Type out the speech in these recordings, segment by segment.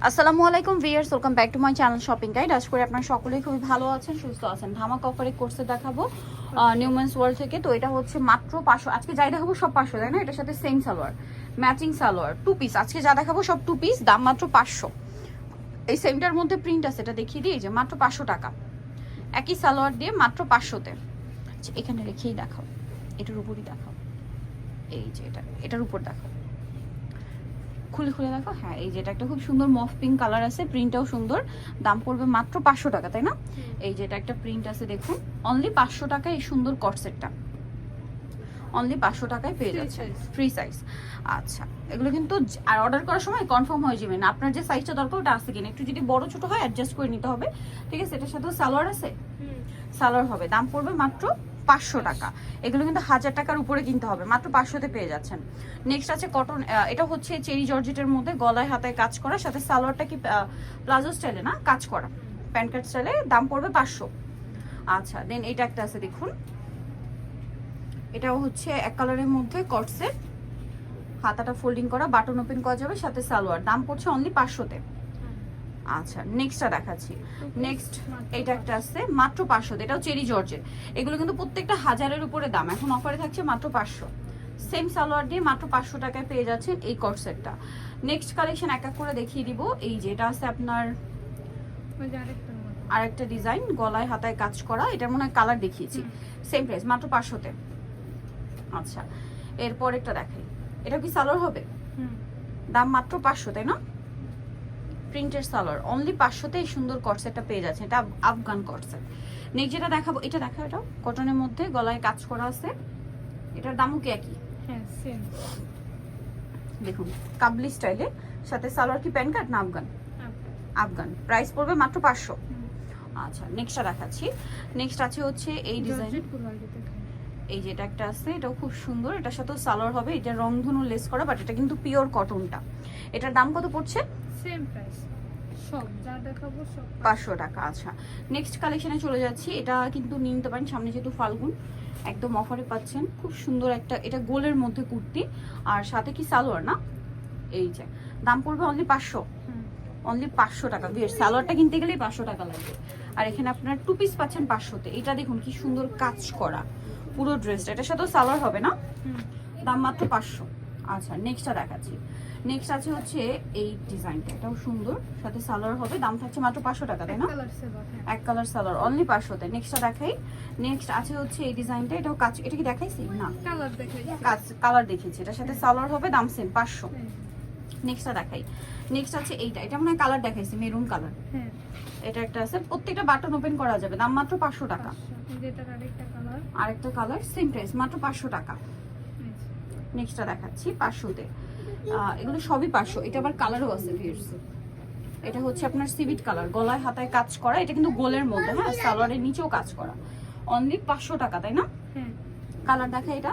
আসসালামু আলাইকুম viewers, welcome back to my channel shopping guide. আশা করি আপনারা সকলেই খুবই ভালো আছেন, সুস্থ আছেন। ধামাকা অফারে কোর্সে দেখাবো নিউম্যান্স ওয়ার্ল্ড থেকে। তো এটা হচ্ছে মাত্র 500। আজকে যাই দেখাবো সব 500, তাই না? এটার সাথে same salwar, matching salwar, 2 piece. আজকে যা দেখাবো সব 2 পিস, দাম মাত্র 500। এই সেমটার মধ্যে প্রিন্ট আছে, এটা দেখিয়ে দিই, যে মাত্র 500 টাকা। একই সালোয়ার দিয়ে মাত্র 500-তে। আচ্ছা, এখানে রেখেই দেখাও, এটার উপরই দেখাও। এই যে এটার উপর দেখাও, খুলে খুলে দেখো। হ্যাঁ, এই যে এটা একটা খুব সুন্দর মফ পিঙ্ক কালার আছে, প্রিন্টটাও সুন্দর। দাম পড়বে মাত্র 500 টাকা, তাই না? এই যে এটা একটা প্রিন্ট আছে, দেখুন, অনলি 500 টাকায় এই সুন্দর কটসেটটা অনলি 500 টাকায় পেয়ে যাচ্ছে, ফ্রি সাইজ। আচ্ছা, এগুলো কিন্তু আর অর্ডার করার সময় কনফার্ম হয়ে যাবে না আপনার যে সাইজটা দরকার ওটা আছে কিনা। একটু যদি বড় ছোট হয় অ্যাডজাস্ট করে নিতে হবে, ঠিক আছে? এটার সাথেও সালোয়ার আছে, সালোয়ার হবে। দাম পড়বে মাত্র 500 টাকা। এগুলো কিন্তু 1000 টাকার উপরে কিনতে হবে, মাত্র 500-তে পেয়ে যাচ্ছেন। নেক্সট আছে কটন, এটা হচ্ছে চেরি জর্জেটের মধ্যে গলায় হাতায় কাজ করা, সাথে সালোয়ারটা কি প্লাজো স্টাইলে না, কাজ করা প্যান্ট কাট স্টাইলে। দাম পড়বে 500। আচ্ছা, দেন এটা একটা আছে, দেখুন, এটাও হচ্ছে এক কালারের মধ্যে কটসেট, হাতাটা ফোল্ডিং করা, বাটন ওপেন করা যাবে, সাথে সালোয়ার। দাম পড়ছে অনলি 500-তে। আচ্ছা, নেক্সটটা দেখাচ্ছি। নেক্সট এইটা একটা আছে মাত্র 500, এটাও চেরি জর্জের। এগুলো কিন্তু প্রত্যেকটা 1000-এর উপরে দাম, এখন অফারে থাকছে মাত্র 500। সেম সালোয়ার দিয়ে মাত্র 500 টাকায় পেয়ে যাচ্ছেন এই কট সেটটা। নেক্সট কালেকশন এক এক করে দেখিয়ে দিব। এই যে এটা আছে আপনার আরেকটা ডিজাইন, গলায় হাতায় কাজ করা, এটার মনে হয় কালার দেখিয়েছি। সেম প্রাইস, মাত্র 500-তে। আচ্ছা, এরপর একটা দেখাই, এটা কি সালোয়ার হবে? দাম মাত্র 500, তাই না? প্রিন্টের সালোয়ার, অনলি 500-তে এই সুন্দর কটসেটটা পেয়ে যাচ্ছে। এটা আফগান কটসেট। নেক্সট যেটা দেখাবো, এটা দেখা, এটা কটনের মধ্যে গলায় কাজ করা আছে, এটার দামও কি একই? হ্যাঁ, সেম। দেখুন, কাবলি স্টাইলে, সাথে সালোয়ার কি প্যান্ট কাট না আফগান? আফগান। প্রাইস পড়বে মাত্র 500। আচ্ছা, নেক্সটটা দেখাচ্ছি। নেক্সট আছে হচ্ছে এই ডিজাইন, এই যে এটা একটা আছে, এটাও খুব সুন্দর, এটার সাথেও সালোয়ার হবে। এটা রংধনু লেস করা, বাট এটা কিন্তু পিওর কটনটা। এটার দাম কত পড়ছে? সেম প্রাইস, সব যা দেখাবো সব 500 টাকা। আচ্ছা, নেক্সট কালেকশনে চলে যাচ্ছি। এটা কিন্তু নিয়ে নিতে পারেন, সামনে যেহেতু ফাল্গুন, একদম অফারে পাচ্ছেন। খুব সুন্দর একটা, এটা গোলের মধ্যে কুর্তি, আর সাথে কি সালোয়ার না? এই যে দাম পড়বে অনলি 500, অনলি 500 টাকা। বেশ, সালোয়ারটা কিনতে গেলেই 500 টাকা লাগবে। আর এখানে আপনার 2 পিস পাচ্ছেন 500-তে। এটা দেখুন কি সুন্দর কাজ করা পুরো ড্রেসটা, এটার সাথেও সালোয়ার হবে না? দাম মাত্র 500। আচ্ছা, নেক্সটটা দেখাচ্ছি। নেক্সট আছে হচ্ছে এই ডিজাইনটা, এটাও সুন্দর, সাথে সালোয়ার হবে। দাম থাকছে মাত্র 500 টাকা, তাই না? এক কালার সালোয়ার, অনলি 500-তে। নেক্সটটা দেখাই। নেক্সট আছে হচ্ছে এই ডিজাইনটা, এটাও কাজ, এটা কি দেখাইছি না? কালার দেখিয়েছি, এটার সাথে সালোয়ার হবে, দাম সেম 500। নেক্সটটা দেখাই। নেক্সট আছে এইটা, এটা মনে হয় কালার দেখাইছি, মেরুন কালার। এটা একটা আছে, প্রত্যেকটা বাটন ওপেন করা যাবে। দাম মাত্র 500 টাকা। আরেকটা কালার, সেম প্রাইস, মাত্র 500 টাকা। নেক্সটটা দেখাচ্ছি 500-তে। এগুলো সবই 500। এটা আবার কালারও আছে ভিউয়ার্স। এটা হচ্ছে আপনার সিভিট কালার, গলায় হাতায় কাজ করা, এটা কিন্তু গোলের মধ্যে, হ্যাঁ, সালোয়ারের নিচেও কাজ করা। অনলি 500 টাকা, তাই না? কালার দেখা, এটা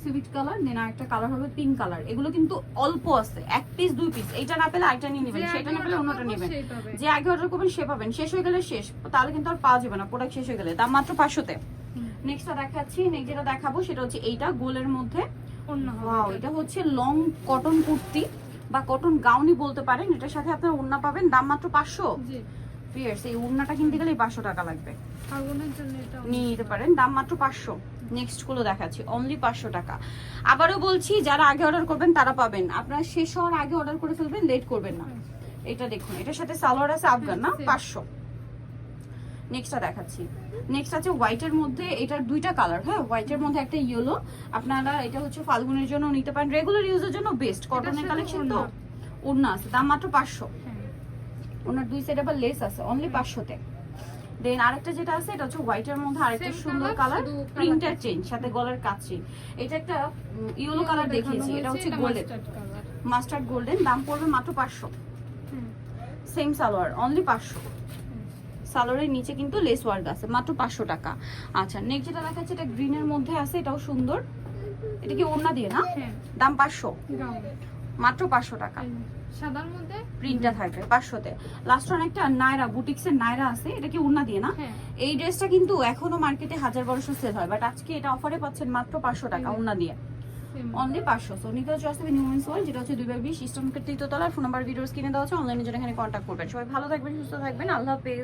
সিভিট কালার, দেন আরেকটা কালার হবে পিঙ্ক কালার। এগুলো কিন্তু অল্প আছে, 1 পিস 2 পিস। এইটা না পেলে আরেকটা নিয়ে নেবেন, সেটা না পেলে অন্যটা নেবেন। যে আগে অর্ডার করবেন সে পাবেন, শেষ হয়ে গেলে শেষ, তাহলে কিন্তু আর পাওয়া যাবে না প্রোডাক্ট শেষ হয়ে গেলে। দাম মাত্র 500-তে। নেক্সটটা দেখাচ্ছি। নেক্সট যেটা দেখাবো সেটা হচ্ছে এইটা গোলের মধ্যে। ওয়াও, এটা হচ্ছে লং কটন কুর্তি বা কটন গাউনই বলতে পারেন। এটার সাথে আপনারা ওড়না পাবেন, দাম মাত্র 500। ভিউয়ার্স, এই ওড়নাটা কিনতে গেলে 500 টাকা লাগবে, নিয়ে নিতে পারেন, দাম মাত্র 500। নেক্সট গুলো দেখাচ্ছি, অনলি 500 টাকা। আবারও বলছি, যারা আগে অর্ডার করবেন তারা পাবেন, আপনারা শেষ হওয়ার আগে অর্ডার করে ফেলবেন, লেট করবেন না। এটা দেখুন, এটার সাথে সালোয়ার আছে আফগান না, 500। নেক্সটটা দেখাচ্ছি। নেক্সট আছে হোয়াইটের মধ্যে, এটার দুইটা কালার, হ্যাঁ, হোয়াইটের মধ্যে একটা ইয়েলো। আপনারা এটা হচ্ছে ফাল্গুনের জন্য নিতে পারেন, রেগুলার ইউজের জন্য বেস্ট। কটনের কালেকশন তো, ওড়না আছে, দাম মাত্র 500। ওনার দুই সাইড আবার লেস আছে, অনলি 500-তে। দেন আরেকটা যেটা আছে, এটা হচ্ছে হোয়াইটের মধ্যে আরেকটা সুন্দর কালার, প্রিন্টার চেঞ্জ, সাথে গলার কাজ চেঞ্জ। এটা একটা ইয়েলো কালার দেখিয়েছি, এটা হচ্ছে গোল্ডেন, মাস্টার্ড গোল্ডেন। দাম পড়বে মাত্র 500। Same salwar, only 500। সালোয়ারের নিচে কিন্তু লেস ওয়ার্ক আছে, মাত্র 500 টাকা। আচ্ছা, নেক্সট যেটা দেখাচ্ছে, এটা গ্রিনের মধ্যে আছে, এটাও সুন্দর। এটা কি ওড়না দিয়ে না? দাম 500, মাত্র 500 টাকা। সাদার মধ্যে প্রিন্টটা থাকবে 500-তে। লাস্ট অনেকটা নায়রা বুটিক্সের নায়রা আছে, এটা কি ওড়না দিয়ে না? এই ড্রেসটা কিন্তু এখনো মার্কেটে 1000-1200 সেল হয়, বাট আজকে এটা অফারে পাচ্ছেন মাত্র 500 টাকা ওড়না দিয়ে। Same only 500। সো নিতে হচ্ছে আসবে নিউমেন্স ওয়ার্ল্ড, যেটা হচ্ছে 2/20 ইস্টার্ন মার্কেট তৃতীয়তলা। ফোন নাম্বার ভিডিওস কিনে দেওয়া হচ্ছে, অনলাইনে যেটা এখানে কন্ট্যাক্ট করবেন। সবাই ভালো থাকবেন, সুস্থ থাকবেন, আল্লাহ হাফেজ।